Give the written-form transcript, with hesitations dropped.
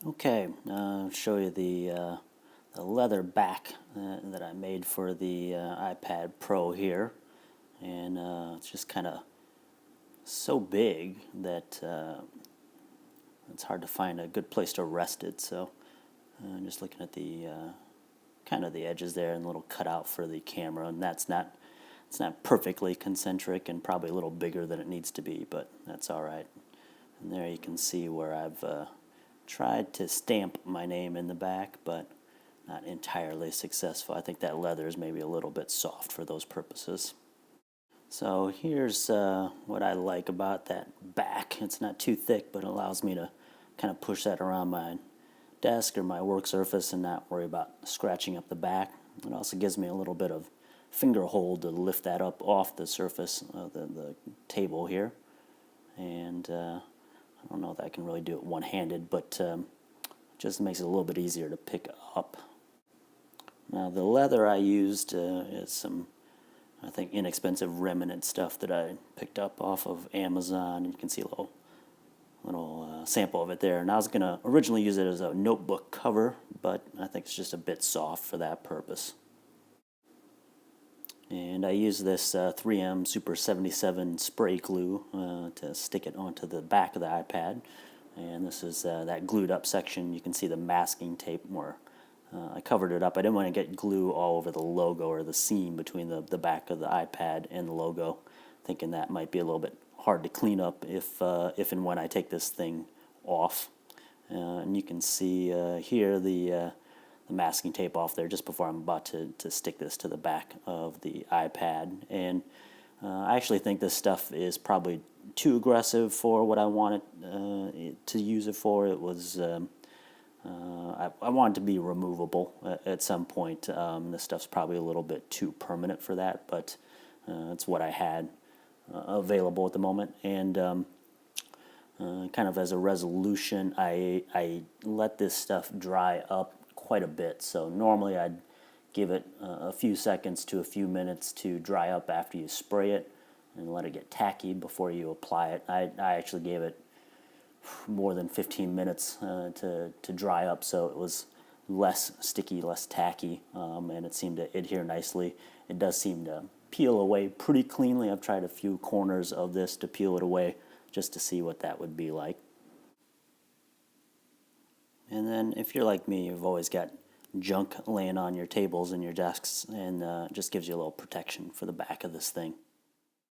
Okay, I'll show you the leather back that I made for the iPad Pro here, and it's just kind of so big that it's hard to find a good place to rest it. So I'm just looking at the kind of the edges there and a little cutout for the camera, and it's not perfectly concentric and probably a little bigger than it needs to be, but that's all right. And there you can see where I've tried to stamp my name in the back, but not entirely successful. I think that leather is maybe a little bit soft for those purposes. So here's what I like about that back. It's not too thick, but it allows me to kind of push that around my desk or my work surface and not worry about scratching up the back. It also gives me a little bit of finger hold to lift that up off the surface of the table here. And I don't know if I can really do it one-handed, but just makes it a little bit easier to pick up. Now the leather I used is some, I think, inexpensive remnant stuff that I picked up off of Amazon. You can see a little sample of it there. And I was going to originally use it as a notebook cover, but I think it's just a bit soft for that purpose. And I use this 3M Super 77 spray glue to stick it onto the back of the iPad. And this is that glued up section. You can see the masking tape where I covered it up. I didn't want to get glue all over the logo or the seam between the back of the iPad and the logo, thinking that might be a little bit hard to clean up if and when I take this thing off. And you can see here the masking tape off there just before I'm about to stick this to the back of the iPad. And I actually think this stuff is probably too aggressive for what I want it to use it for. It was I want it to be removable at some point. This stuff's probably a little bit too permanent for that, but it's what I had available at the moment. And kind of as a resolution, I let this stuff dry up quite a bit. So normally I'd give it a few seconds to a few minutes to dry up after you spray it and let it get tacky before you apply it. I actually gave it more than 15 minutes to dry up, so it was less sticky, less tacky, and it seemed to adhere nicely. It does seem to peel away pretty cleanly. I've tried a few corners of this to peel it away just to see what that would be like. And then if you're like me, you've always got junk laying on your tables and your desks, and it just gives you a little protection for the back of this thing.